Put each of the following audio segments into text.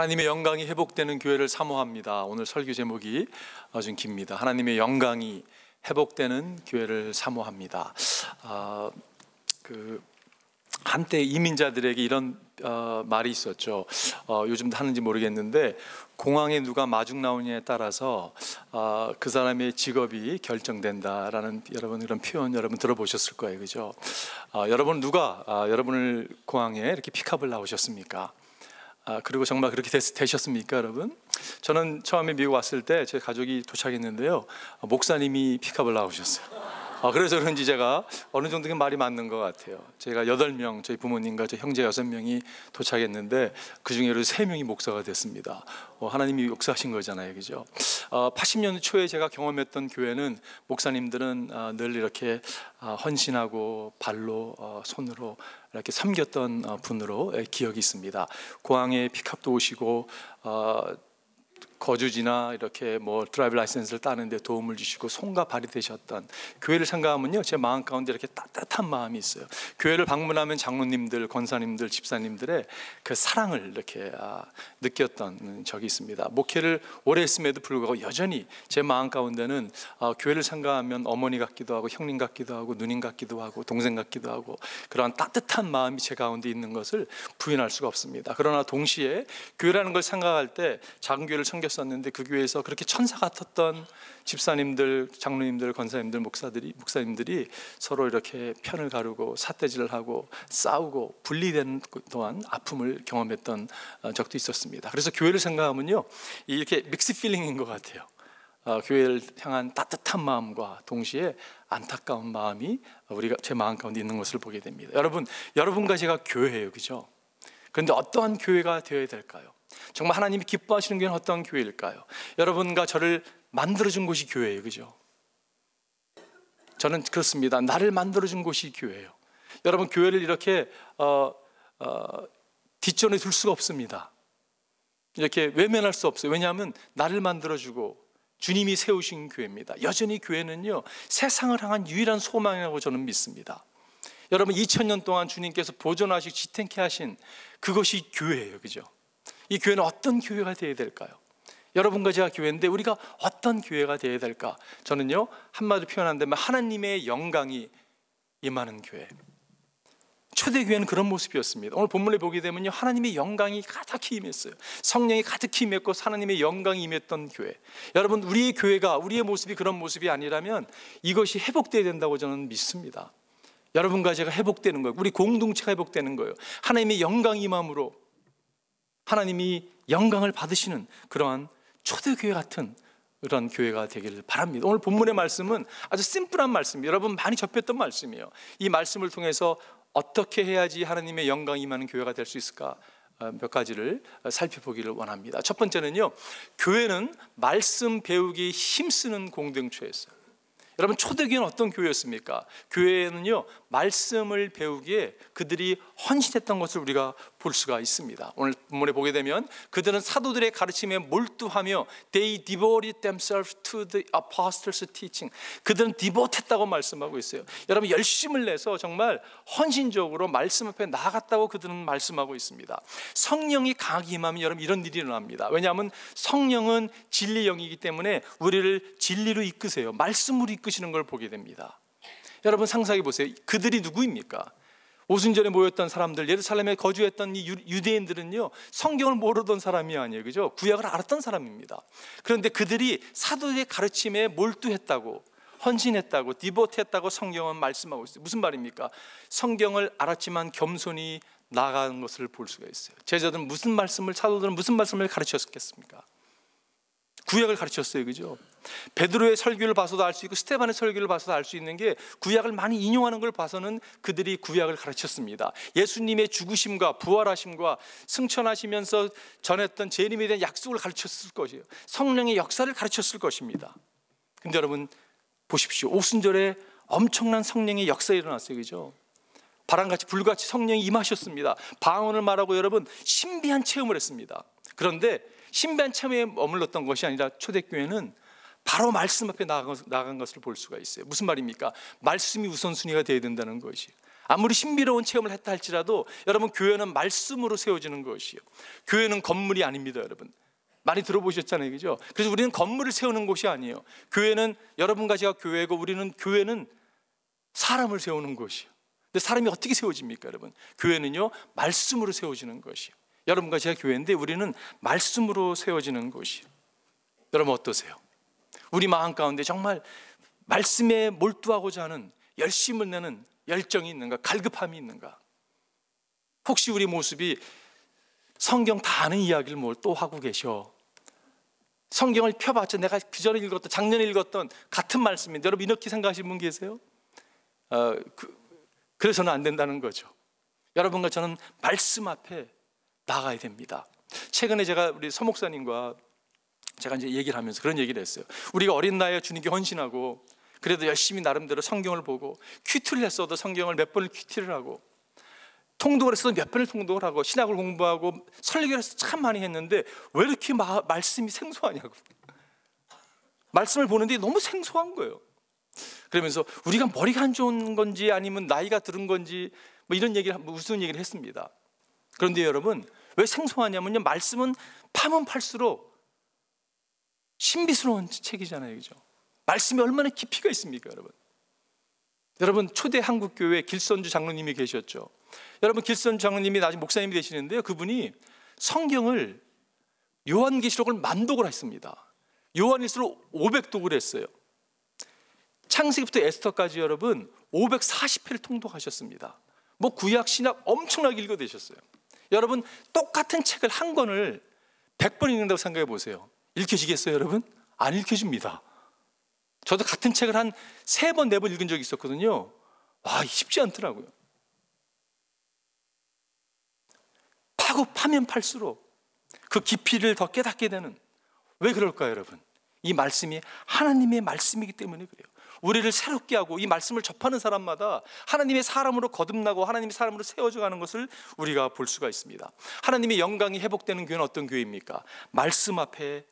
하나님의 영광이 회복되는 교회를 사모합니다. 오늘 설교 제목이 아주 깁니다. 하나님의 영광이 회복되는 교회를 사모합니다. 한때 이민자들에게 이런 말이 있었죠. 요즘도 하는지 모르겠는데, 공항에 누가 마중 나오냐에 따라서 그 사람의 직업이 결정된다라는 여러분 이런 표현 여러분 들어보셨을 거예요, 그죠? 여러분 누가 여러분을 공항에 이렇게 픽업을 나오셨습니까? 그리고 정말 그렇게 되셨습니까, 여러분? 저는 처음에 미국 왔을 때 제 가족이 도착했는데요, 목사님이 픽업을 나오셨어요. 그래서 그런지 제가 어느 정도 말이 맞는 것 같아요. 제가 8명, 저희 부모님과 저 형제 6명이 도착했는데 그 중에 3명이 목사가 됐습니다. 하나님이 역사하신 거잖아요, 그죠? 80년 초에 제가 경험했던 교회는 목사님들은 늘 이렇게 헌신하고 발로 손으로 이렇게 섬겼던 분으로 기억이 있습니다. 공항에 픽업도 오시고 거주지나 이렇게 드라이브 라이센스를 따는데 도움을 주시고 손과 발이 되셨던 교회를 생각하면요, 제 마음 가운데 이렇게 따뜻한 마음이 있어요. 교회를 방문하면 장로님들, 권사님들, 집사님들의 그 사랑을 이렇게 느꼈던 적이 있습니다. 목회를 오래 했음에도 불구하고 여전히 제 마음 가운데는 교회를 생각하면 어머니 같기도 하고 형님 같기도 하고 누님 같기도 하고 동생 같기도 하고 그러한 따뜻한 마음이 제 가운데 있는 것을 부인할 수가 없습니다. 그러나 동시에 교회라는 걸 생각할 때 작은 교회를 섬겼었는데 그 교회에서 그렇게 천사 같았던 집사님들, 장로님들, 권사님들, 목사님들이 서로 이렇게 편을 가르고 삿대질을 하고 싸우고 분리되는 동안 아픔을 경험했던 적도 있었습니다. 그래서 교회를 생각하면요, 이렇게 믹스 필링인 것 같아요. 교회를 향한 따뜻한 마음과 동시에 안타까운 마음이 제 마음 가운데 있는 것을 보게 됩니다. 여러분과 제가 교회예요, 그죠? 그런데 어떠한 교회가 되어야 될까요? 정말 하나님이 기뻐하시는 교회는 어떤 교회일까요? 여러분과 저를 만들어준 곳이 교회예요, 그죠? 저는 그렇습니다. 나를 만들어준 곳이 교회예요. 여러분, 교회를 이렇게 뒷전에 둘 수가 없습니다. 이렇게 외면할 수 없어요. 왜냐하면 나를 만들어주고 주님이 세우신 교회입니다. 여전히 교회는요, 세상을 향한 유일한 소망이라고 저는 믿습니다. 여러분, 2000년 동안 주님께서 보존하시고 지탱케 하신 그것이 교회예요, 그죠? 이 교회는 어떤 교회가 되어야 될까요? 여러분과 제가 교회인데 우리가 어떤 교회가 되어야 될까? 저는요, 한마디로 표현한다면 하나님의 영광이 임하는 교회. 초대교회는 그런 모습이었습니다. 오늘 본문에 보게 되면요, 하나님의 영광이 가득히 임했어요. 성령이 가득히 임했고 하나님의 영광이 임했던 교회. 여러분, 우리의 교회가, 우리의 모습이 그런 모습이 아니라면 이것이 회복되어야 된다고 저는 믿습니다. 여러분과 제가 회복되는 거예요. 우리 공동체가 회복되는 거예요. 하나님의 영광이 임함으로 하나님이 영광을 받으시는 그러한 초대교회 같은 그런 교회가 되기를 바랍니다. 오늘 본문의 말씀은 아주 심플한 말씀이에요. 여러분 많이 접했던 말씀이에요. 이 말씀을 통해서 어떻게 해야지 하나님의 영광이 임하는 교회가 될 수 있을까? 몇 가지를 살펴보기를 원합니다. 첫 번째는요, 교회는 말씀 배우기 힘쓰는 공동체였어요. 여러분, 초대교회는 어떤 교회였습니까? 교회는요, 말씀을 배우기에 그들이 헌신했던 것을 우리가 볼 수가 있습니다. 오늘 본문에 보게 되면 그들은 사도들의 가르침에 몰두하며 They devoted themselves to the apostles' teaching. 그들은 디보트했다고 말씀하고 있어요. 여러분, 열심을 내서 정말 헌신적으로 말씀 앞에 나아갔다고 그들은 말씀하고 있습니다. 성령이 강하게 임하면 여러분 이런 일이 일어납니다. 왜냐하면 성령은 진리의 영이기 때문에 우리를 진리로 이끄세요. 말씀으로 이끄시는 걸 보게 됩니다. 여러분 상상해 보세요. 그들이 누구입니까? 오순절에 모였던 사람들, 예루살렘에 거주했던 이 유대인들은요, 성경을 모르던 사람이 아니에요, 그죠? 구약을 알았던 사람입니다. 그런데 그들이 사도의 가르침에 몰두했다고, 헌신했다고, 디보트했다고 성경은 말씀하고 있어요. 무슨 말입니까? 성경을 알았지만 겸손히 나아가는 것을 볼 수가 있어요. 제자들은 사도들은 무슨 말씀을 가르쳤겠습니까? 구약을 가르쳤어요, 그죠? 베드로의 설교를 봐서도 알 수 있고 스데반의 설교를 봐서도 알 수 있는 게 구약을 많이 인용하는 걸 봐서는 그들이 구약을 가르쳤습니다. 예수님의 죽으심과 부활하심과 승천하시면서 전했던 재림에 대한 약속을 가르쳤을 것이에요. 성령의 역사를 가르쳤을 것입니다. 근데 여러분 보십시오. 오순절에 엄청난 성령의 역사가 일어났어요, 그죠? 바람같이 불같이 성령이 임하셨습니다. 방언을 말하고 여러분 신비한 체험을 했습니다. 그런데 신비한 체험에 머물렀던 것이 아니라 초대교회는 바로 말씀 앞에 나아간 것을 볼 수가 있어요. 무슨 말입니까? 말씀이 우선순위가 되어야 된다는 것이. 아무리 신비로운 체험을 했다 할지라도 여러분, 교회는 말씀으로 세워지는 것이요, 교회는 건물이 아닙니다. 여러분 많이 들어보셨잖아요, 그죠? 그래서 우리는 건물을 세우는 곳이 아니에요. 교회는, 여러분과 제가 교회고, 우리는 교회는 사람을 세우는 곳이요. 근데 사람이 어떻게 세워집니까, 여러분? 교회는요, 말씀으로 세워지는 것이요. 여러분과 제가 교회인데 우리는 말씀으로 세워지는 곳이요. 여러분 어떠세요? 우리 마음 가운데 정말 말씀에 몰두하고자 하는 열심을 내는 열정이 있는가, 갈급함이 있는가? 혹시 우리 모습이 성경 다 아는 이야기를 뭘 또 하고 계셔? 성경을 펴봤자 내가 그전에 읽었던, 작년에 읽었던 같은 말씀인데, 여러분 이렇게 생각하시는 분 계세요? 그래서는 안 된다는 거죠. 여러분과 저는 말씀 앞에 나가야 됩니다. 최근에 제가 우리 서 목사님과 제가 이제 얘기를 하면서 그런 얘기를 했어요. 우리가 어린 나이에 주님께 헌신하고, 그래도 열심히 나름대로 성경을 보고, 큐티를 했어도 성경을 몇 번을 큐티를 하고, 통독을 했어도 몇 번을 통독을 하고, 신학을 공부하고, 설교를 해서 참 많이 했는데 왜 이렇게 말씀이 생소하냐고. 말씀을 보는데 너무 생소한 거예요. 그러면서 우리가 머리가 안 좋은 건지 아니면 나이가 들은 건지 뭐 이런 얘기를, 무슨 얘기를 했습니다. 그런데 여러분, 왜 생소하냐면요, 말씀은 파면 팔수록 신비스러운 책이잖아요, 그죠? 말씀이 얼마나 깊이가 있습니까, 여러분? 여러분, 초대 한국교회 길선주 장로님이 계셨죠. 여러분, 길선주 장로님이 나중에 목사님이 되시는데요, 그분이 성경을, 요한계시록을 만독을 했습니다. 요한일서를 500독을 했어요. 창세기부터 에스더까지 여러분 540회를 통독하셨습니다. 뭐 구약 신약 엄청나게 읽어내셨어요. 여러분, 똑같은 책을 한 권을 100번 읽는다고 생각해 보세요. 읽혀지겠어요, 여러분? 안 읽혀집니다. 저도 같은 책을 한 3번, 4번 읽은 적이 있었거든요. 와, 쉽지 않더라고요. 파면 팔수록 그 깊이를 더 깨닫게 되는, 왜 그럴까요, 여러분? 이 말씀이 하나님의 말씀이기 때문에 그래요. 우리를 새롭게 하고, 이 말씀을 접하는 사람마다 하나님의 사람으로 거듭나고 하나님의 사람으로 세워져 가는 것을 우리가 볼 수가 있습니다. 하나님의 영광이 회복되는 교회는 어떤 교회입니까? 말씀 앞에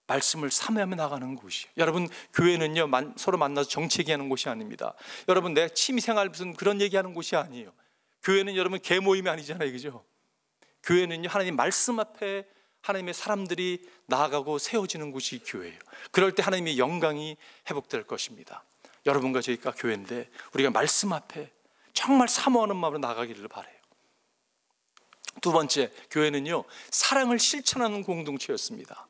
말씀을 사모하며 나가는 곳이에요. 여러분, 교회는요, 서로 만나서 정치 얘기하는 곳이 아닙니다. 여러분, 내 취미생활 무슨 그런 얘기하는 곳이 아니에요. 교회는 여러분 개모임이 아니잖아요, 그죠? 교회는요, 하나님 말씀 앞에 하나님의 사람들이 나아가고 세워지는 곳이 교회예요. 그럴 때 하나님의 영광이 회복될 것입니다. 여러분과 저희가 교회인데 우리가 말씀 앞에 정말 사모하는 마음으로 나가기를 바라요. 두 번째, 교회는요, 사랑을 실천하는 공동체였습니다.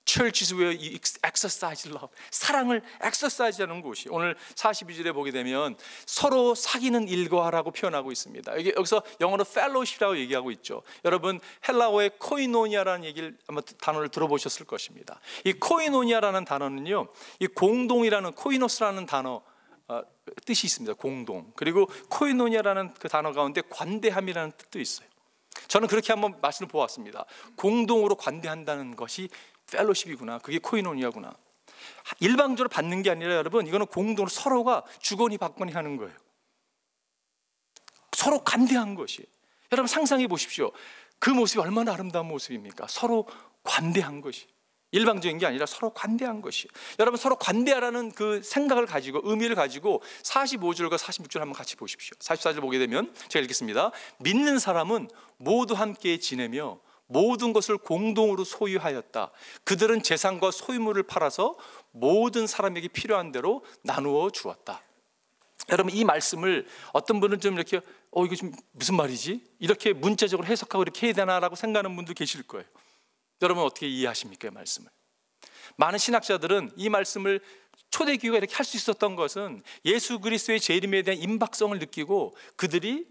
Church is where you exercise love. 사랑을 exercise하는 곳이, 오늘 42절에 보게 되면 서로 사귀는 일과라고 표현하고 있습니다. 여기서 영어로 fellowship이라고 얘기하고 있죠. 여러분, 헬라어의 코이노니아라는 얘기를 아마 단어를 들어보셨을 것입니다. 이 코이노니아라는 단어는요, 이 공동이라는, 코이노스라는 단어 뜻이 있습니다. 공동. 그리고 코이노니아라는 그 단어 가운데 관대함이라는 뜻도 있어요. 저는 그렇게 한번 말씀을 보았습니다. 공동으로 관대한다는 것이 펠로십이구나, 그게 코이노니아구나. 일방적으로 받는 게 아니라 여러분, 이거는 공동으로 서로가 주거니 받거니 하는 거예요. 서로 관대한 것이. 여러분 상상해 보십시오. 그 모습이 얼마나 아름다운 모습입니까? 서로 관대한 것이. 일방적인 게 아니라 서로 관대한 것이. 여러분, 서로 관대하라는 그 생각을 가지고, 의미를 가지고 45절과 46절 한번 같이 보십시오. 44절 보게 되면 제가 읽겠습니다. 믿는 사람은 모두 함께 지내며 모든 것을 공동으로 소유하였다. 그들은 재산과 소유물을 팔아서 모든 사람에게 필요한 대로 나누어 주었다. 여러분, 이 말씀을 어떤 분은 좀 이렇게 이거 좀 무슨 말이지? 이렇게 문자적으로 해석하고 이렇게 해야 되나라고 생각하는 분도 계실 거예요. 여러분 어떻게 이해하십니까, 이 말씀을? 많은 신학자들은 이 말씀을 초대교회가 이렇게 할 수 있었던 것은 예수 그리스도의 재림에 대한 임박성을 느끼고 그들이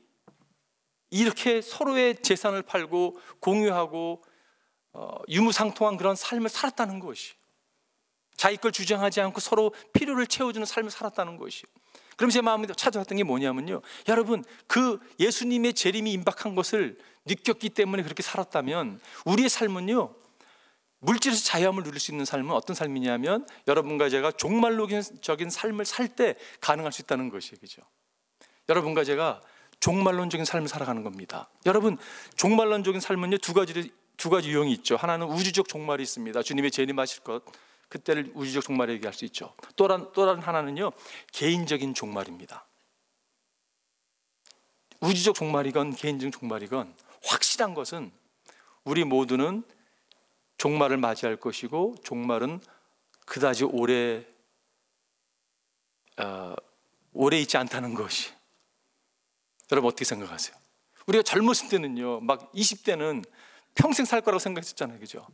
이렇게 서로의 재산을 팔고 공유하고 유무상통한 그런 삶을 살았다는 것이, 자기 걸 주장하지 않고 서로 필요를 채워주는 삶을 살았다는 것이. 그럼 제 마음에 찾아왔던 게 뭐냐면요, 여러분, 그 예수님의 재림이 임박한 것을 느꼈기 때문에 그렇게 살았다면 우리의 삶은요, 물질에서 자유함을 누릴 수 있는 삶은 어떤 삶이냐면 여러분과 제가 종말론적인 삶을 살 때 가능할 수 있다는 것이에요, 그죠? 여러분과 제가 종말론적인 삶을 살아가는 겁니다. 여러분, 종말론적인 삶은요, 두 가지 유형이 있죠. 하나는 우주적 종말이 있습니다. 주님의 재림하실 것, 그때를 우주적 종말이라고 얘기할 수 있죠. 또 다른 하나는요, 개인적인 종말입니다. 우주적 종말이건 개인적 종말이건 확실한 것은 우리 모두는 종말을 맞이할 것이고 종말은 그다지 오래 있지 않다는 것이. 여러분 어떻게 생각하세요? 우리가 젊었을 때는요, 막 20대는 평생 살 거라고 생각했었잖아요, 그죠?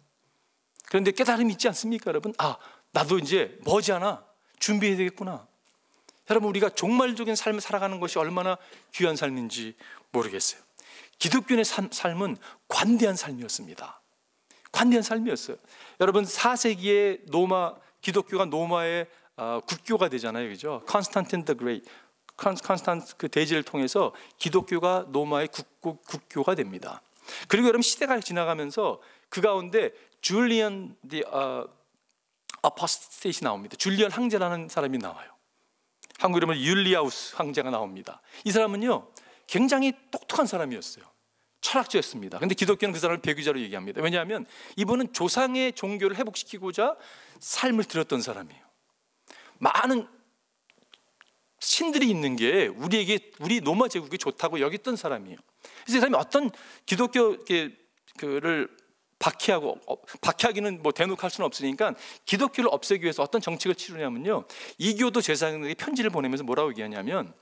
그런데 깨달음이 있지 않습니까, 여러분? 나도 이제 머지않아 준비해야 되겠구나. 여러분, 우리가 종말적인 삶을 살아가는 것이 얼마나 귀한 삶인지 모르겠어요. 기독교인의 삶은 관대한 삶이었습니다. 관대한 삶이었어요. 여러분, 4세기에 기독교가 로마의 국교가 되잖아요, 그죠? 컨스탄틴 더 그레이트, 컨스탄스 그 대제를 통해서 기독교가 로마의 국교가 됩니다. 그리고 여러분, 시대가 지나가면서 그 가운데 줄리안 아포스테이시 나옵니다. 줄리안 황제라는 사람이 나와요. 한국 이름은 율리아우스 황제가 나옵니다. 이 사람은요, 굉장히 똑똑한 사람이었어요. 철학자였습니다. 근데 기독교는 그 사람을 배교자로 얘기합니다. 왜냐하면 이분은 조상의 종교를 회복시키고자 삶을 들였던 사람이에요. 많은 신들이 있는 게 우리 로마 제국이 좋다고 여겼던 사람이에요. 그래서 이 사람이 어떤 기독교를 박해하기는 뭐 대놓고 할 수는 없으니까 기독교를 없애기 위해서 어떤 정책을 치르냐면요, 이교도 제사장들에게 편지를 보내면서 뭐라고 얘기하냐면,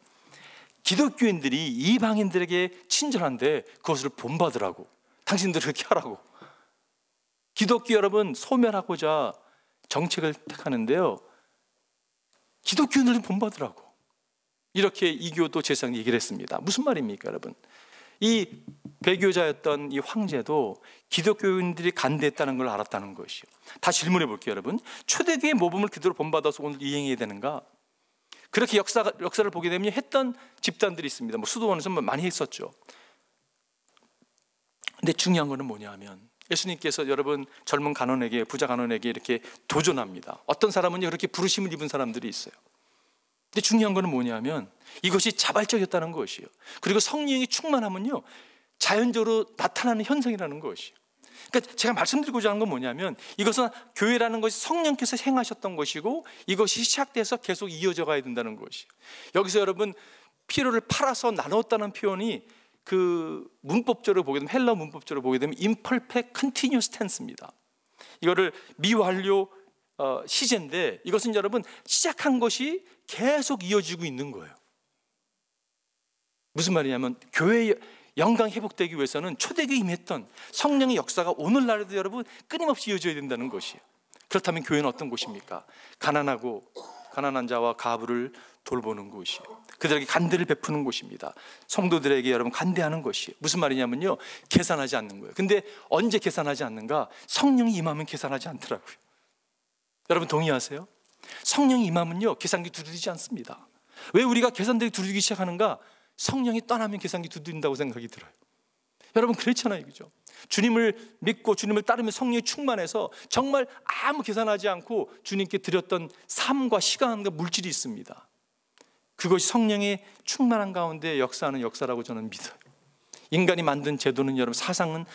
기독교인들이 이방인들에게 친절한데 그것을 본받으라고, 당신들 그렇게 하라고. 기독교 여러분 소멸하고자 정책을 택하는데요, 기독교인들을 본받으라고, 이렇게 이교도 제사장이 얘기를 했습니다. 무슨 말입니까, 여러분? 이 배교자였던 이 황제도 기독교인들이 간대했다는 걸 알았다는 것이요. 다시 질문해 볼게요, 여러분. 초대교회의 모범을 그대로 본받아서 오늘 이행해야 되는가? 그렇게 역사를 보게 되면 했던 집단들이 있습니다. 뭐 수도원에서 많이 했었죠. 근데 중요한 거는 뭐냐 하면, 예수님께서 여러분 젊은 간원에게, 부자 간원에게 이렇게 도전합니다. 어떤 사람은요, 그렇게 부르심을 입은 사람들이 있어요. 근데 중요한 거는 뭐냐 하면 이것이 자발적이었다는 것이에요. 그리고 성령이 충만하면요, 자연적으로 나타나는 현상이라는 것이에요. 그러니까 제가 말씀드리고자 하는 건 뭐냐면, 이것은 교회라는 것이 성령께서 행하셨던 것이고 이것이 시작돼서 계속 이어져 가야 된다는 것이에요. 여기서 여러분 피로를 팔아서 나눴다는 표현이 그 문법적으로 보게 되면, 헬러 문법적으로 보게 되면 imperfect continuous tense입니다. 이거를 미완료 시제인데, 이것은 여러분 시작한 것이 계속 이어지고 있는 거예요. 무슨 말이냐면, 교회의 영광 회복되기 위해서는 초대교회에 임했던 성령의 역사가 오늘날에도 여러분 끊임없이 이어져야 된다는 것이에요. 그렇다면 교회는 어떤 곳입니까? 가난한 자와 가부를 돌보는 곳이에요. 그들에게 간대를 베푸는 곳입니다. 성도들에게 여러분 간대하는 것이에요. 무슨 말이냐면요, 계산하지 않는 거예요. 근데 언제 계산하지 않는가? 성령이 임하면 계산하지 않더라고요. 여러분 동의하세요? 성령이 임하면요, 계산기 두드리지 않습니다. 왜 우리가 계산대를 두드리기 시작하는가? 성령이 떠나면 계산기 두드린다고 생각이 들어요. 여러분 그렇잖아요, 그죠? 주님을 믿고 주님을 따르면 성령이 충만해서 정말 아무 계산하지 않고 주님께 드렸던 삶과 시간과 물질이 있습니다. 그것이 성령의 충만한 가운데 역사하는 역사라고 저는 믿어요. 인간이 만든 제도는, 여러분 사상은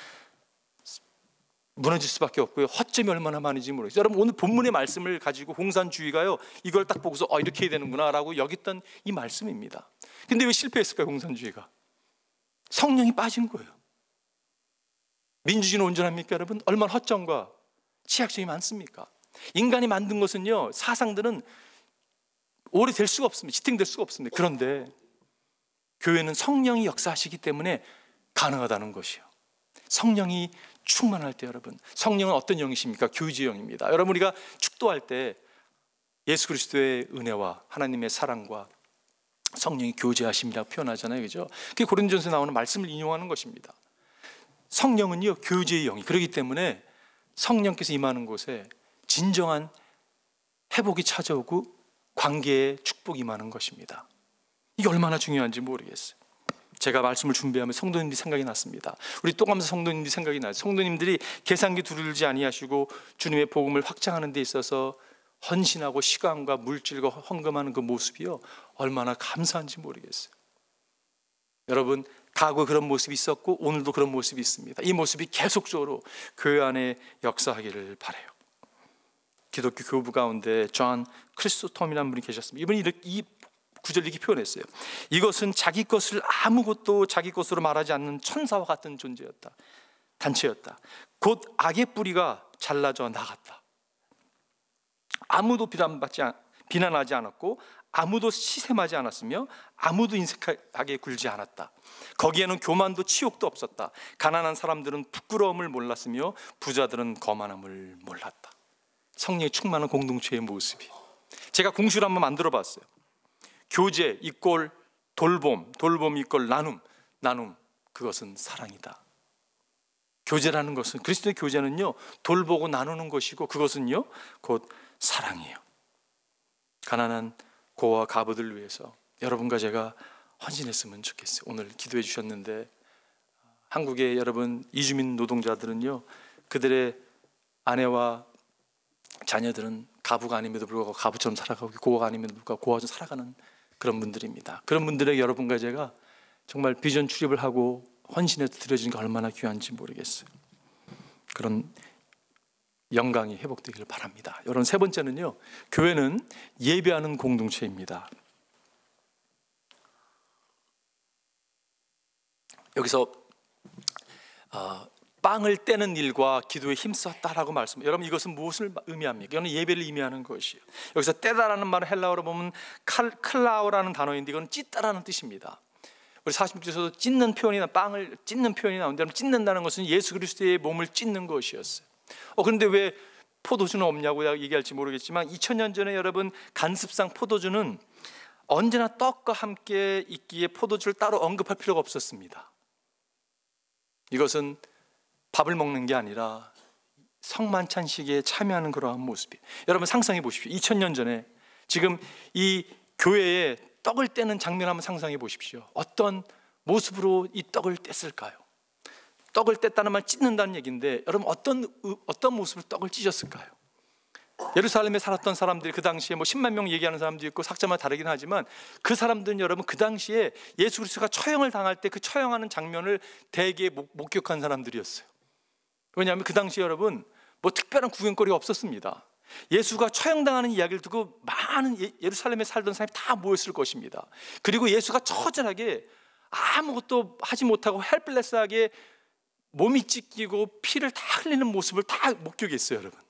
무너질 수밖에 없고요, 허점이 얼마나 많은지 모르겠어요. 여러분 오늘 본문의 말씀을 가지고 공산주의가요, 이걸 딱 보고서 이렇게 해야 되는구나 라고 여겼던 이 말씀입니다. 근데 왜 실패했을까요? 공산주의가 성령이 빠진 거예요. 민주주의는 온전합니까, 여러분? 얼마나 허점과 취약점이 많습니까? 인간이 만든 것은요, 사상들은 오래될 수가 없습니다. 지탱될 수가 없습니다. 그런데 교회는 성령이 역사하시기 때문에 가능하다는 것이요. 성령이 충만할 때, 여러분, 성령은 어떤 영이십니까? 교제의 영입니다. 여러분, 우리가 축도할 때 예수 그리스도의 은혜와 하나님의 사랑과 성령이 교제하심이라고 표현하잖아요, 그죠? 그게 고린도전서에 나오는 말씀을 인용하는 것입니다. 성령은요, 교제의 영이, 그렇기 때문에 성령께서 임하는 곳에 진정한 회복이 찾아오고 관계에 축복이 임하는 것입니다. 이게 얼마나 중요한지 모르겠어요. 제가 말씀을 준비하면 성도님들이 생각이 났습니다. 우리 또 가면서 성도님들이 생각이 나요. 성도님들이 계산기 두르지 아니하시고 주님의 복음을 확장하는 데 있어서 헌신하고 시간과 물질과 헌금하는 그 모습이요, 얼마나 감사한지 모르겠어요. 여러분, 과거 그런 모습이 있었고 오늘도 그런 모습이 있습니다. 이 모습이 계속적으로 교회 안에 역사하기를 바라요. 기독교 교부 가운데 존 크리스토톰이라는 분이 계셨습니다. 이분이 이 구절 이렇게 표현했어요. 이것은 자기 것을 아무것도 자기 것으로 말하지 않는 천사와 같은 존재였다. 단체였다. 곧 악의 뿌리가 잘라져 나갔다. 아무도 비난하지 않았고 아무도 시샘하지 않았으며 아무도 인색하게 굴지 않았다. 거기에는 교만도 치욕도 없었다. 가난한 사람들은 부끄러움을 몰랐으며 부자들은 거만함을 몰랐다. 성령에 충만한 공동체의 모습이. 제가 공식을 한번 만들어 봤어요. 교제 이꼴 돌봄, 돌봄 이꼴 나눔, 나눔 그것은 사랑이다. 교제라는 것은, 그리스도의 교제는요 돌보고 나누는 것이고 그것은요 곧 사랑이에요. 가난한 고아와 가부들을 위해서 여러분과 제가 헌신했으면 좋겠어요. 오늘 기도해 주셨는데 한국의 여러분 이주민 노동자들은요 그들의 아내와 자녀들은 가부가 아님에도 불구하고 가부처럼 살아가고 고아가 아님에도 불구하고 고아처럼 살아가는 그런 분들입니다. 그런 분들에게 여러분과 제가 정말 비전 출입을 하고 헌신해서 드려지는 게 얼마나 귀한지 모르겠어요. 그런 영광이 회복되기를 바랍니다. 여러분, 세 번째는요, 교회는 예배하는 공동체입니다. 여기서 빵을 떼는 일과 기도에 힘썼다라고 말씀. 여러분, 이것은 무엇을 의미합니까? 이거는 예배를 의미하는 것이에요. 여기서 떼다라는 말은 헬라어로 보면 클라오라는 단어인데 이건 찢다라는 뜻입니다. 우리 46절에서도 찢는 표현이나 빵을 찢는 표현이 나오는데, 찢는다는 것은 예수 그리스도의 몸을 찢는 것이었어요. 그런데 왜 포도주는 없냐고 얘기할지 모르겠지만 2000년 전에 여러분 간습상 포도주는 언제나 떡과 함께 있기에 포도주를 따로 언급할 필요가 없었습니다. 이것은 밥을 먹는 게 아니라 성만찬식에 참여하는 그러한 모습이에요. 여러분 상상해 보십시오. 2000년 전에 지금 이 교회에 떡을 떼는 장면 한번 상상해 보십시오. 어떤 모습으로 이 떡을 뗐을까요? 떡을 뗐다는 말 찢는다는 얘기인데 여러분 어떤 모습으로 떡을 찢었을까요? 예루살렘에 살았던 사람들이 그 당시에 10만 명 얘기하는 사람도 있고 학자마다 다르긴 하지만 그 사람들은 여러분 그 당시에 예수 그리스도가 처형을 당할 때 그 처형하는 장면을 대개 목격한 사람들이었어요. 왜냐하면 그 당시에 여러분 특별한 구경거리가 없었습니다. 예수가 처형당하는 이야기를 듣고 많은 예루살렘에 살던 사람이 다 모였을 것입니다. 그리고 예수가 처절하게 아무것도 하지 못하고 헬플레스하게 몸이 찢기고 피를 다 흘리는 모습을 다 목격했어요, 여러분.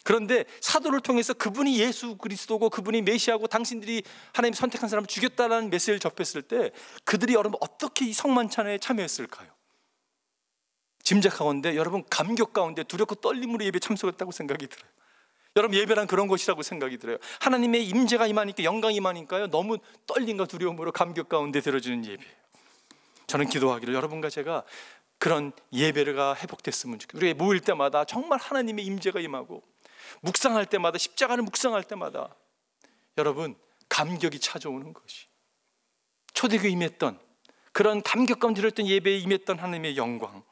그런데 사도를 통해서 그분이 예수 그리스도고 그분이 메시아고 당신들이 하나님 선택한 사람을 죽였다는 메시지를 접했을 때 그들이 여러분 어떻게 이 성만찬에 참여했을까요? 짐작하건대 여러분 감격 가운데 두렵고 떨림으로 예배에 참석했다고 생각이 들어요. 여러분 예배란 그런 것이라고 생각이 들어요. 하나님의 임재가 임하니까, 영광이 임하니까요 너무 떨림과 두려움으로 감격 가운데 들어지는 예배예요. 저는 기도하기를 여러분과 제가 그런 예배가 회복됐으면 좋겠어요. 우리가 모일 때마다 정말 하나님의 임재가 임하고 묵상할 때마다, 십자가를 묵상할 때마다 여러분 감격이 찾아오는 것이, 초대교회 임했던 그런 감격 가운데 들었던 예배에 임했던 하나님의 영광,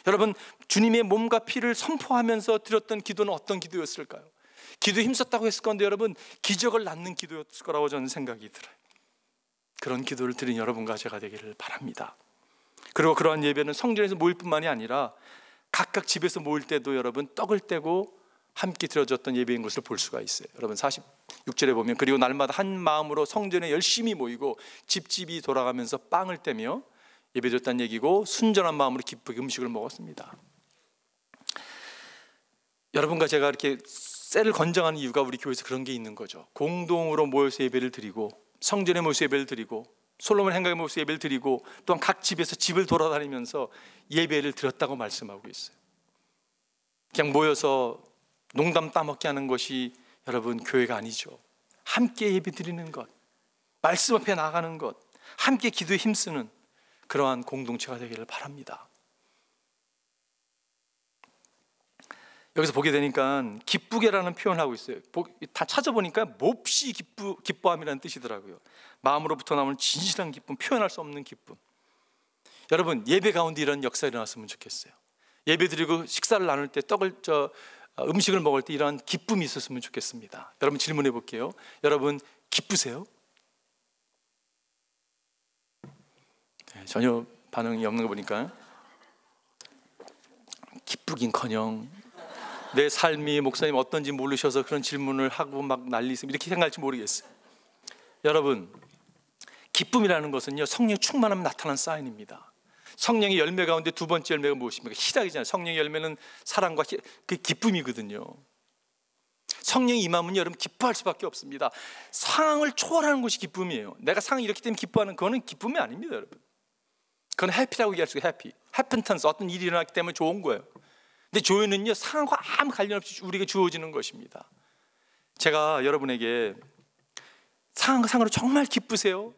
여러분 주님의 몸과 피를 선포하면서 드렸던 기도는 어떤 기도였을까요? 기도에 힘썼다고 했을 건데 여러분 기적을 낳는 기도였을 거라고 저는 생각이 들어요. 그런 기도를 드린 여러분과 제가 되기를 바랍니다. 그리고 그러한 예배는 성전에서 모일 뿐만이 아니라 각각 집에서 모일 때도 여러분 떡을 떼고 함께 드려졌던 예배인 것을 볼 수가 있어요. 여러분 46절에 보면 그리고 날마다 한 마음으로 성전에 열심히 모이고 집집이 돌아가면서 빵을 떼며 예배드렸다는 얘기고 순전한 마음으로 기쁘게 음식을 먹었습니다. 여러분과 제가 이렇게 셀을 건정하는 이유가 우리 교회에서 그런 게 있는 거죠. 공동으로 모여서 예배를 드리고 성전에 모여서 예배를 드리고 솔로몬 행각에 모여서 예배를 드리고 또한 각 집에서 집을 돌아다니면서 예배를 드렸다고 말씀하고 있어요. 그냥 모여서 농담 따먹게 하는 것이 여러분 교회가 아니죠. 함께 예배 드리는 것, 말씀 앞에 나가는 것, 함께 기도에 힘쓰는 그러한 공동체가 되기를 바랍니다. 여기서 보게 되니까 기쁘게라는 표현을 하고 있어요. 다 찾아보니까 몹시 기뻐함이라는 뜻이더라고요. 마음으로부터 나오는 진실한 기쁨, 표현할 수 없는 기쁨. 여러분 예배 가운데 이런 역사가 일어났으면 좋겠어요. 예배 드리고 식사를 나눌 때 음식을 먹을 때 이러한 기쁨이 있었으면 좋겠습니다. 여러분 질문해 볼게요. 여러분 기쁘세요? 네, 전혀 반응이 없는 거 보니까 기쁘긴커녕 내 삶이 목사님 어떤지 모르셔서 그런 질문을 하고 막 난리세요 이렇게 생각할지 모르겠어요. 여러분, 기쁨이라는 것은요, 성령의 충만함이 나타난 사인입니다. 성령의 열매 가운데 두 번째 열매가 무엇입니까? 희락이잖아요. 성령의 열매는 사랑과 그 기쁨이거든요. 성령이 임하면 여러분 기뻐할 수밖에 없습니다. 상황을 초월하는 것이 기쁨이에요. 내가 상황이 이렇기 때문에 기뻐하는 그거는 기쁨이 아닙니다, 여러분. 그건 해피라고 얘기할 수 있어요. 해피. 해펜턴스, 어떤 일이 일어났기 때문에 좋은 거예요. 근데 조회는요, 상황과 아무 관련 없이 우리에게 주어지는 것입니다. 제가 여러분에게 상황으로 정말 기쁘세요?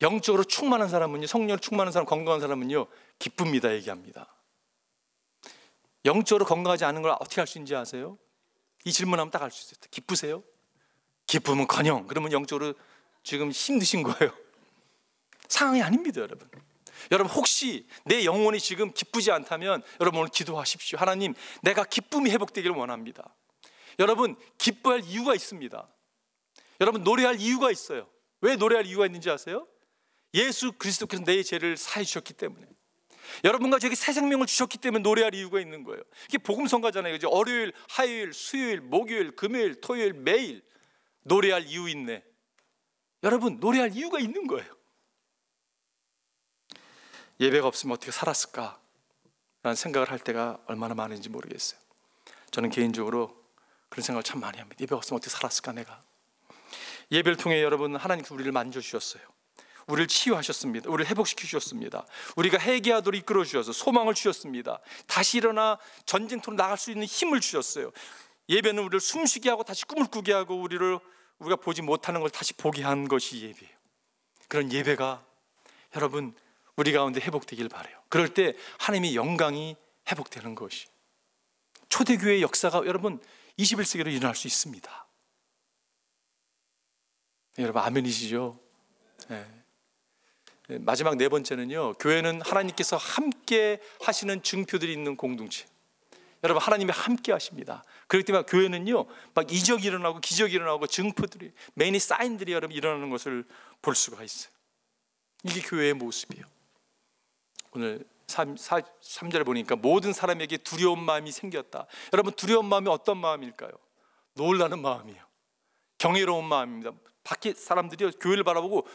영적으로 충만한 사람은요, 성령으로 충만한 사람, 건강한 사람은요, 기쁩니다 얘기합니다. 영적으로 건강하지 않은 걸 어떻게 할 수 있는지 아세요? 이 질문하면 딱 알 수 있어요. 기쁘세요? 기쁨은커녕, 그러면 영적으로 지금 힘드신 거예요. 상황이 아닙니다, 여러분. 여러분, 혹시 내 영혼이 지금 기쁘지 않다면 여러분 오늘 기도하십시오. 하나님, 내가 기쁨이 회복되기를 원합니다. 여러분, 기뻐할 이유가 있습니다. 여러분, 노래할 이유가 있어요. 왜 노래할 이유가 있는지 아세요? 예수 그리스도께서 내 죄를 사해 주셨기 때문에, 여러분과 저에게 새 생명을 주셨기 때문에 노래할 이유가 있는 거예요. 이게 복음성가잖아요. 그죠? 월요일, 화요일, 수요일, 목요일, 금요일, 토요일, 매일 노래할 이유 있네. 여러분, 노래할 이유가 있는 거예요. 예배가 없으면 어떻게 살았을까? 라는 생각을 할 때가 얼마나 많은지 모르겠어요. 저는 개인적으로 그런 생각을 참 많이 합니다. 예배가 없으면 어떻게 살았을까 내가. 예배를 통해 여러분, 하나님께서 우리를 만져주셨어요. 우리를 치유하셨습니다. 우리를 회복시켜 주셨습니다. 우리가 회개하도록 이끌어 주셔서 소망을 주셨습니다. 다시 일어나 전쟁터로 나갈 수 있는 힘을 주셨어요. 예배는 우리를 숨쉬게 하고 다시 꿈을 꾸게 하고 우리가 보지 못하는 걸 다시 보게 한 것이 예배예요. 그런 예배가 여러분 우리 가운데 회복되길 바라요. 그럴 때 하나님의 영광이 회복되는 것이, 초대교회의 역사가 여러분 21세기로 일어날 수 있습니다. 여러분 아멘이시죠? 네. 마지막 네 번째는요, 교회는 하나님께서 함께 하시는 증표들이 있는 공동체. 여러분, 하나님이 함께 하십니다. 그렇기 때문에 교회는요, 막 이적이 일어나고 기적이 일어나고 증표들이, 매니 사인들이 여러분 일어나는 것을 볼 수가 있어요. 이게 교회의 모습이에요. 오늘 3절에 보니까 모든 사람에게 두려운 마음이 생겼다. 여러분, 두려운 마음이 어떤 마음일까요? 놀라는 마음이에요. 경이로운 마음입니다. 밖에 사람들이 교회를 바라보고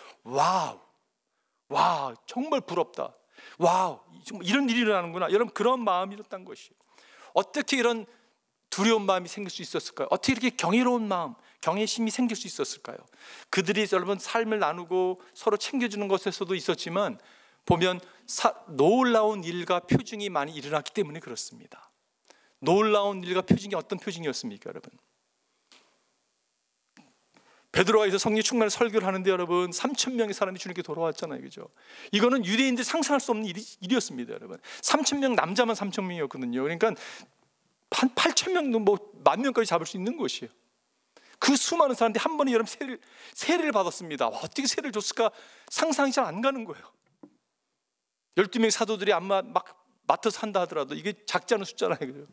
와우, 정말 부럽다. 와우, 정말 이런 일이 일어나는구나. 여러분, 그런 마음이었던 것이에요. 어떻게 이런 두려운 마음이 생길 수 있었을까요? 어떻게 이렇게 경이로운 마음, 경외심이 생길 수 있었을까요? 그들이 여러분 삶을 나누고 서로 챙겨주는 것에서도 있었지만, 보면 놀라운 일과 표징이 많이 일어났기 때문에 그렇습니다. 놀라운 일과 표징이 어떤 표징이었습니까, 여러분? 베드로가 이제 성령 충만의 설교를 하는데 여러분 3,000명의 사람이 주님께 돌아왔잖아요, 그죠? 이거는 유대인들이 상상할 수 없는 일이었습니다, 여러분. 3,000명, 남자만 3,000명이었거든요. 그러니까 한 8,000명도 뭐 10,000명까지 잡을 수 있는 것이에요. 그 수많은 사람들이 한 번에 여러분 세례를 받았습니다. 와, 어떻게 세례를 줬을까 상상이 잘 안 가는 거예요. 12명의 사도들이 아마 막 맡아서 한다 하더라도 이게 작지 않은 숫자잖아요, 그죠?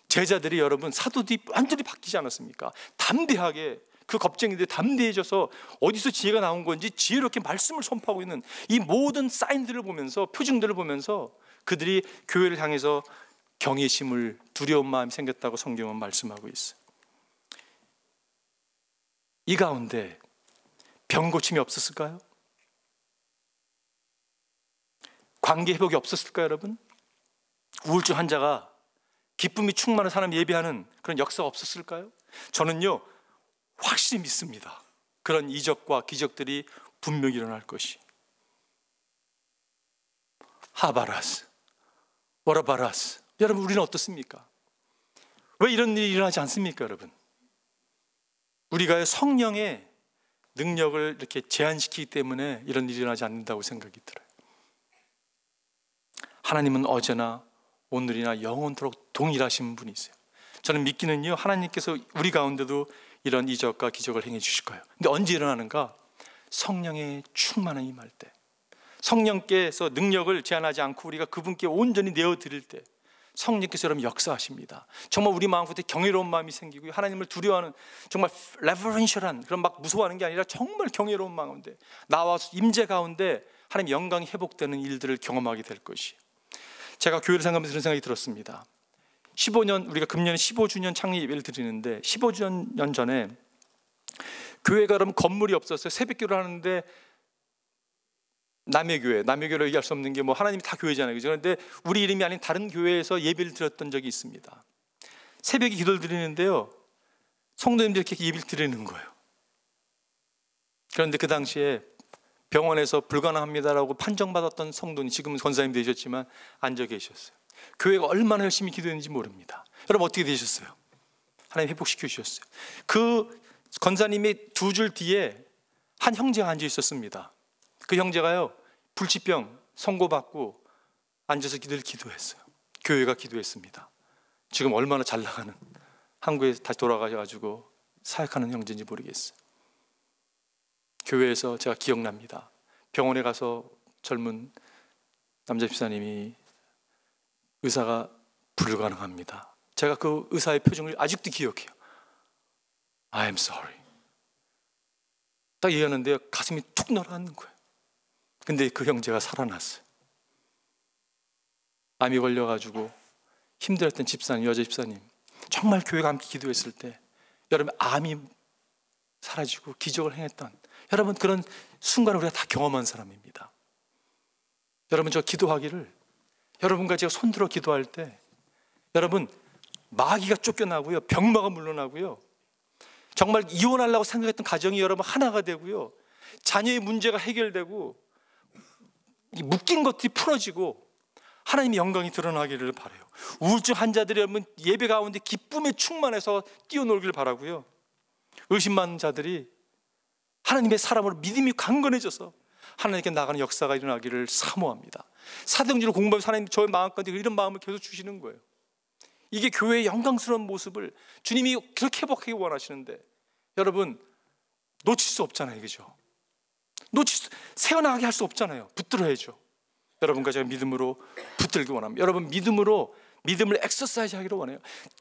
제자들이 여러분 사도들이 완전히 바뀌지 않았습니까? 담대하게, 그 겁쟁이들이 담대해져서 어디서 지혜가 나온 건지 지혜롭게 말씀을 선포하고 있는 이 모든 사인들을 보면서, 표징들을 보면서 그들이 교회를 향해서 경외심을, 두려운 마음이 생겼다고 성경은 말씀하고 있어요. 이 가운데 병 고침이 없었을까요? 관계 회복이 없었을까요, 여러분? 우울증 환자가 기쁨이 충만한 사람 예배하는 그런 역사가 없었을까요? 저는요, 확실히 믿습니다. 그런 이적과 기적들이 분명히 일어날 것이. 하바라스, 워라바라스. 여러분, 우리는 어떻습니까? 왜 이런 일이 일어나지 않습니까, 여러분? 우리가 성령의 능력을 이렇게 제한시키기 때문에 이런 일이 일어나지 않는다고 생각이 들어요. 하나님은 어제나 오늘이나 영원토록 동일하신 분이세요. 저는 믿기는요, 하나님께서 우리 가운데도 이런 이적과 기적을 행해 주실 거예요. 근데 언제 일어나는가? 성령의 충만함이 임할 때, 성령께서 능력을 제한하지 않고 우리가 그분께 온전히 내어드릴 때 성령께서 여러분 역사하십니다. 정말 우리 마음 끝에 경외로운 마음이 생기고, 하나님을 두려워하는, 정말 레버런셜한, 그런 막 무서워하는 게 아니라 정말 경외로운 마음 가운데, 나와 임재 가운데 하나님 영광이 회복되는 일들을 경험하게 될 것이에요. 제가 교회를 생각하면서 그런 생각이 들었습니다. 15년, 우리가 금년에 15주년 창립 예배를 드리는데 15년 전에 교회가 그러면 건물이 없었어요. 새벽기도를 하는데 남의 교회로 얘기할 수 없는 게 뭐 하나님이 다 교회잖아요, 그죠? 그런데 우리 이름이 아닌 다른 교회에서 예배를 드렸던 적이 있습니다. 새벽에 기도를 드리는데요, 성도님들이 이렇게 예배를 드리는 거예요. 그런데 그 당시에 병원에서 불가능합니다라고 판정받았던 성도님, 지금은 권사님 되셨지만 앉아 계셨어요. 교회가 얼마나 열심히 기도했는지 모릅니다. 여러분 어떻게 되셨어요? 하나님 회복시켜 주셨어요. 그 권사님의 두 줄 뒤에 한 형제가 앉아 있었습니다. 그 형제가요, 불치병 선고받고 앉아서 기도했어요. 교회가 기도했습니다. 지금 얼마나 잘 나가는, 한국에 다시 돌아가셔가지고 사역하는 형제인지 모르겠어요. 교회에서 제가 기억납니다. 병원에 가서 젊은 남자 집사님이 의사가 불가능합니다. 제가 그 의사의 표정을 아직도 기억해요. I am sorry. 딱 얘기하는데 가슴이 툭 내려앉는 거예요. 근데 그 형제가 살아났어요. 암이 걸려가지고 힘들었던 집사님, 여자 집사님, 정말 교회가 함께 기도했을 때 여러분 암이 사라지고 기적을 행했던, 여러분 그런 순간을 우리가 다 경험한 사람입니다. 여러분 저 기도하기를, 여러분과 제가 손들어 기도할 때 여러분 마귀가 쫓겨나고요, 병마가 물러나고요, 정말 이혼하려고 생각했던 가정이 여러분 하나가 되고요, 자녀의 문제가 해결되고 묶인 것들이 풀어지고 하나님의 영광이 드러나기를 바라요. 우울증 환자들이 여러분 예배 가운데 기쁨에 충만해서 뛰어놀기를 바라고요, 의심 많은 자들이 하나님의 사람으로 믿음이 강건해져서 하나님께 나가는 역사가 일어나기를 사모합니다. 사도행전을 공부하면서 하나님 저의 마음까지 이런 마음을 계속 주시는 거예요. 이게 교회의 영광스러운 모습을 주님이 그렇게 회복하기 원하시는데 여러분 놓칠 수 없잖아요, 그죠? 세어나가게 할 수 없잖아요. 붙들어야죠. 여러분과 제가 믿음으로 붙들기 원합니다. 여러분 믿음을 엑서사이즈 하기를 원해요.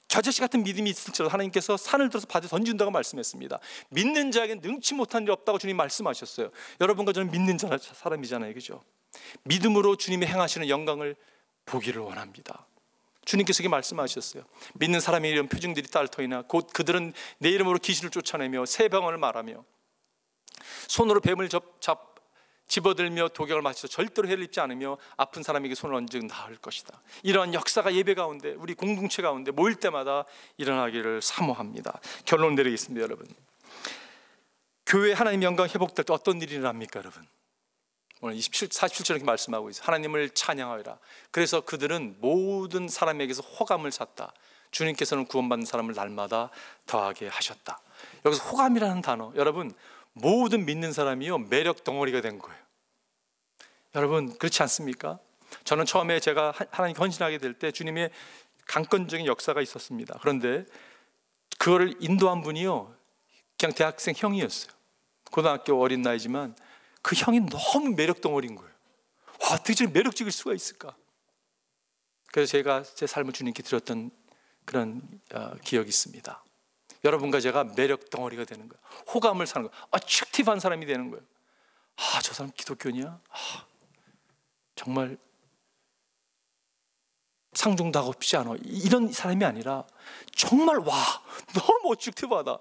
저자식 같은 믿음이 있을지라도 하나님께서 산을 들어서 바다에 던진다고 말씀했습니다. 믿는 자에게 능치 못한 일 없다고 주님 말씀하셨어요. 여러분과 저는 믿는 사람이잖아요, 그죠? 믿음으로 주님이 행하시는 영광을 보기를 원합니다. 주님께서 이렇게 말씀하셨어요. 믿는 사람의 이런 표징들이 따를 터이나 곧 그들은 내 이름으로 귀신을 쫓아내며 새 병언을 말하며 손으로 뱀을 집어들며 독약을 마시서 절대로 해를 입지 않으며 아픈 사람에게 손을 얹은 나을 것이다. 이러한 역사가 예배 가운데, 우리 공동체 가운데 모일 때마다 일어나기를 사모합니다. 결론 내리겠습니다. 여러분, 교회 하나님 영광 회복될 때 어떤 일이 일어납니까? 여러분 오늘 47절 이렇게 말씀하고 있어요. 하나님을 찬양하여라. 그래서 그들은 모든 사람에게서 호감을 샀다. 주님께서는 구원받는 사람을 날마다 더하게 하셨다. 여기서 호감이라는 단어, 여러분 모든 믿는 사람이요 매력 덩어리가 된 거예요. 여러분 그렇지 않습니까? 저는 처음에 제가 하나님께 헌신하게 될 때 주님의 강권적인 역사가 있었습니다. 그런데 그거를 인도한 분이요 그냥 대학생 형이었어요. 고등학교 어린 나이지만 그 형이 너무 매력 덩어리인 거예요. 와, 어떻게 저렇게 매력적일 수가 있을까? 그래서 제가 제 삶을 주님께 드렸던 그런 기억이 있습니다. 여러분과 제가 매력 덩어리가 되는 거예요. 호감을 사는 거예요. 어트랙티브한 사람이 되는 거예요. 저 사람 기독교냐? 정말 상종도 하고 싶지 않아. 이런 사람이 아니라 정말 너무 어트랙티브하다,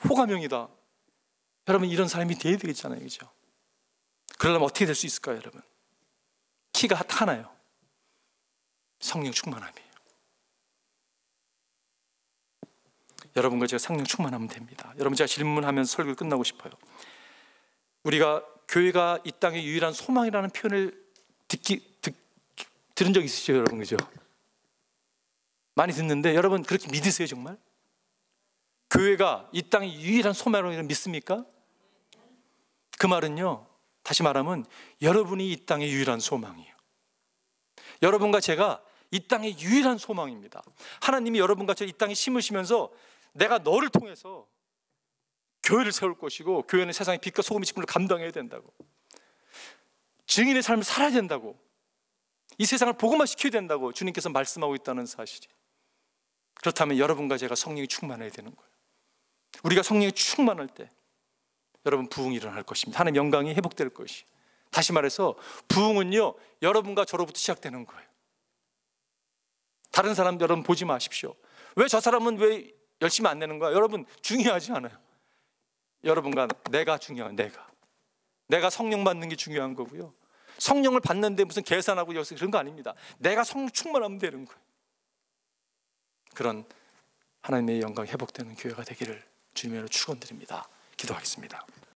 호감형이다. 여러분 이런 사람이 돼야 되겠잖아요, 그죠? 그러려면 어떻게 될 수 있을까요, 여러분? 키가 하나요. 성령 충만함이에요. 여러분과 제가 성령 충만하면 됩니다. 여러분 제가 질문하면서 설교를 끝나고 싶어요. 우리가 교회가 이 땅의 유일한 소망이라는 표현을 들은 적 있으시죠, 여러분, 그죠? 많이 듣는데 여러분 그렇게 믿으세요, 정말? 교회가 이 땅의 유일한 소망이라고 믿습니까? 그 말은요, 다시 말하면 여러분이 이 땅의 유일한 소망이에요. 여러분과 제가 이 땅의 유일한 소망입니다. 하나님이 여러분과 저 이 땅에 심으시면서 내가 너를 통해서 교회를 세울 것이고 교회는 세상의 빛과 소금의 직분을 감당해야 된다고, 증인의 삶을 살아야 된다고, 이 세상을 복음화시켜야 된다고 주님께서 말씀하고 있다는 사실이. 그렇다면 여러분과 제가 성령이 충만해야 되는 거예요. 우리가 성령이 충만할 때 여러분 부흥이 일어날 것입니다. 하나님의 영광이 회복될 것이. 다시 말해서 부흥은요 여러분과 저로부터 시작되는 거예요. 다른 사람 여러분 보지 마십시오. 왜 저 사람은 왜 열심히 안 내는 거야? 여러분 중요하지 않아요. 여러분과 내가 중요한, 내가 성령 받는 게 중요한 거고요. 성령을 받는데 무슨 계산하고 여기서 그런 거 아닙니다. 내가 성령 충만하면 되는 거예요. 그런 하나님의 영광이 회복되는 교회가 되기를 주님으로 축원드립니다. 기도하겠습니다.